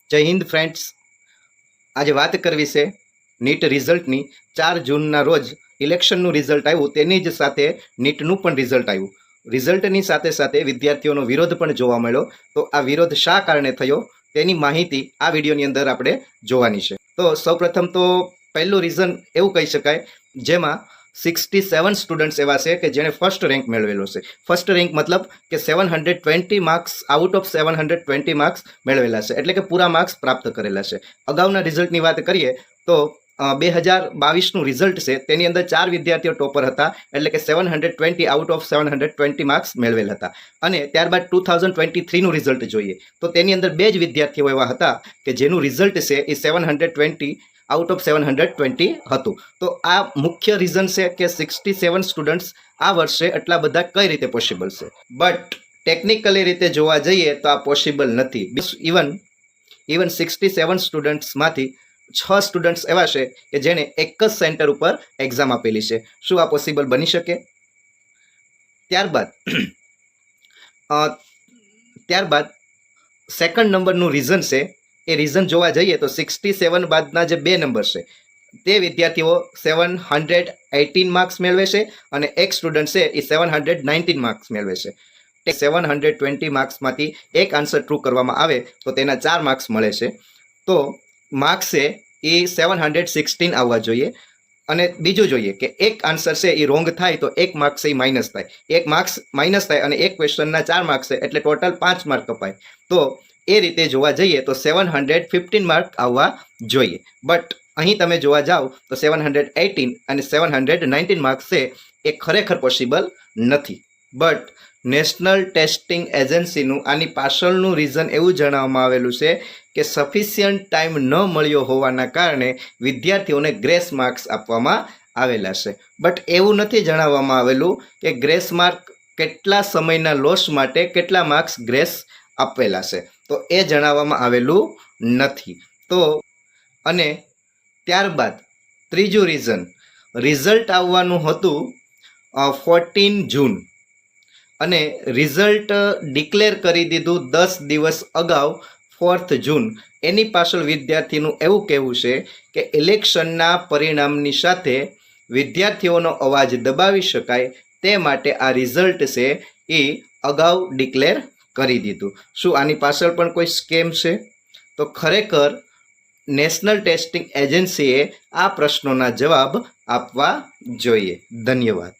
જય હિન્દ ફ્રેન્ડ્સ, આજે વાત કરવી છે નીટ રિઝલ્ટની। 4 જૂનના રોજ ઇલેક્શનનું રિઝલ્ટ આવ્યું, તેની જ સાથે નીટનું પણ રિઝલ્ટ આવ્યું। રિઝલ્ટની સાથે સાથે વિદ્યાર્થીઓનો વિરોધ પણ જોવા મળ્યો। તો આ વિરોધ શા કારણે થયો તેની માહિતી આ વિડીયોની અંદર આપણે જોવાની છે। તો સૌપ્રથમ તો પહેલું રીઝન એવું કહી શકાય, જેમાં 67 સ્ટુડન્ટ્સ એવા છે કે જેણે ફર્સ્ટ રેન્ક મેળવેલો છે। ફર્સ્ટ રેન્ક મતલબ કે 720 માર્ક્સ આઉટ ઓફ 720 માર્ક્સ મેળવેલા છે, એટલે કે પૂરા માર્ક્સ પ્રાપ્ત કરેલા છે। અગાઉના રિઝલ્ટની વાત કરીએ તો 2022નું રિઝલ્ટ છે, તેની અંદર 4 વિદ્યાર્થીઓ ટોપર હતા, એટલે કે 720 આઉટ ઓફ 720 માર્ક્સ મેળવેલ હતા। અને ત્યારબાદ 2023નું રિઝલ્ટ જોઈએ તો તેની અંદર 2 જ વિદ્યાર્થીઓ એવા હતા કે જેનું રિઝલ્ટ છે એ 720 આઉટ ઓફ 720 હતું। તો આ મુખ્ય રીઝન છે કે 67 સ્ટુડન્ટ્સ આ વર્ષે એટલા બધા કઈ રીતે પોસિબલ છે, બટ ટેકનિકલી રીતે જોવા જઈએ તો આ પોસિબલ નથી। ઇવન 67 સ્ટુડન્ટ્સમાંથી 6 સ્ટુડન્ટ્સ એવા છે કે જેણે એક જ સેન્ટર ઉપર એક્ઝામ આપેલી છે। શું આ પોસિબલ બની શકે? ત્યારબાદ સેકન્ડ નંબરનું રીઝન છે, એ રીઝન જોવા જઈએ તો 67 બાદના જે 2 નંબર છે તે વિદ્યાર્થીઓ 718 માર્ક્સ મેળવે છે અને એક સ્ટુડન્ટ છે એ 719 માર્ક્સ મેળવે છે। 720 માર્ક્સમાંથી એક આન્સર ટ્રુ કરવામાં આવે તો તેના 4 માર્ક્સ મળે છે। તો માર્ક્સ છે એ 716 આવવા જોઈએ। અને બીજું જોઈએ કે એક આન્સર છે એ રોંગ થાય તો એક માર્ક્સ છે એ માઇનસ થાય, એક માર્ક્સ માઇનસ થાય અને એક ક્વેશ્ચનના 4 માર્ક્સ છે, એટલે ટોટલ 5 માર્ક કપાય। તો એ રીતે જોવા જઈએ તો 715 માર્ક આવવા જોઈએ, બટ અહીં તમે જોવા જાઓ તો 718 અને 719 માર્ક્સ છે એ ખરેખર પોસિબલ નથી। બટ નેશનલ ટેસ્ટિંગ એજન્સીનું આની પાછળનું રીઝન એવું જણાવવામાં આવેલું છે કે સફિશિયન્ટ ટાઈમ ન મળ્યો હોવાના કારણે વિદ્યાર્થીઓને ગ્રેસ માર્ક્સ આપવામાં આવેલા છે। બટ એવું નથી જણાવવામાં આવેલું કે ગ્રેસ માર્ક કેટલા સમયના લોસ માટે કેટલા માર્ક્સ ગ્રેસ આપેલા છે, તો એ જણાવવામાં આવેલું નથી। તો અને ત્યારબાદ ત્રીજું રીઝન, રિઝલ્ટ આવવાનું હતું 14 જૂન અને રિઝલ્ટ ડિક્લેર કરી દીધું 10 દિવસ અગાઉ 4 જૂન। એની પાછળ વિદ્યાર્થીનું એવું કહેવું છે કે ઇલેક્શનના પરિણામની સાથે વિદ્યાર્થીઓનો અવાજ દબાવી શકાય તે માટે આ રિઝલ્ટ છે એ અગાઉ ડિક્લેર કરી દીધું। શું આની પાછળ પણ કોઈ સ્કેમ છે? તો ખરેખર નેશનલ ટેસ્ટિંગ એજન્સીએ આ પ્રશ્નોના જવાબ આપવા જોઈએ। ધન્યવાદ।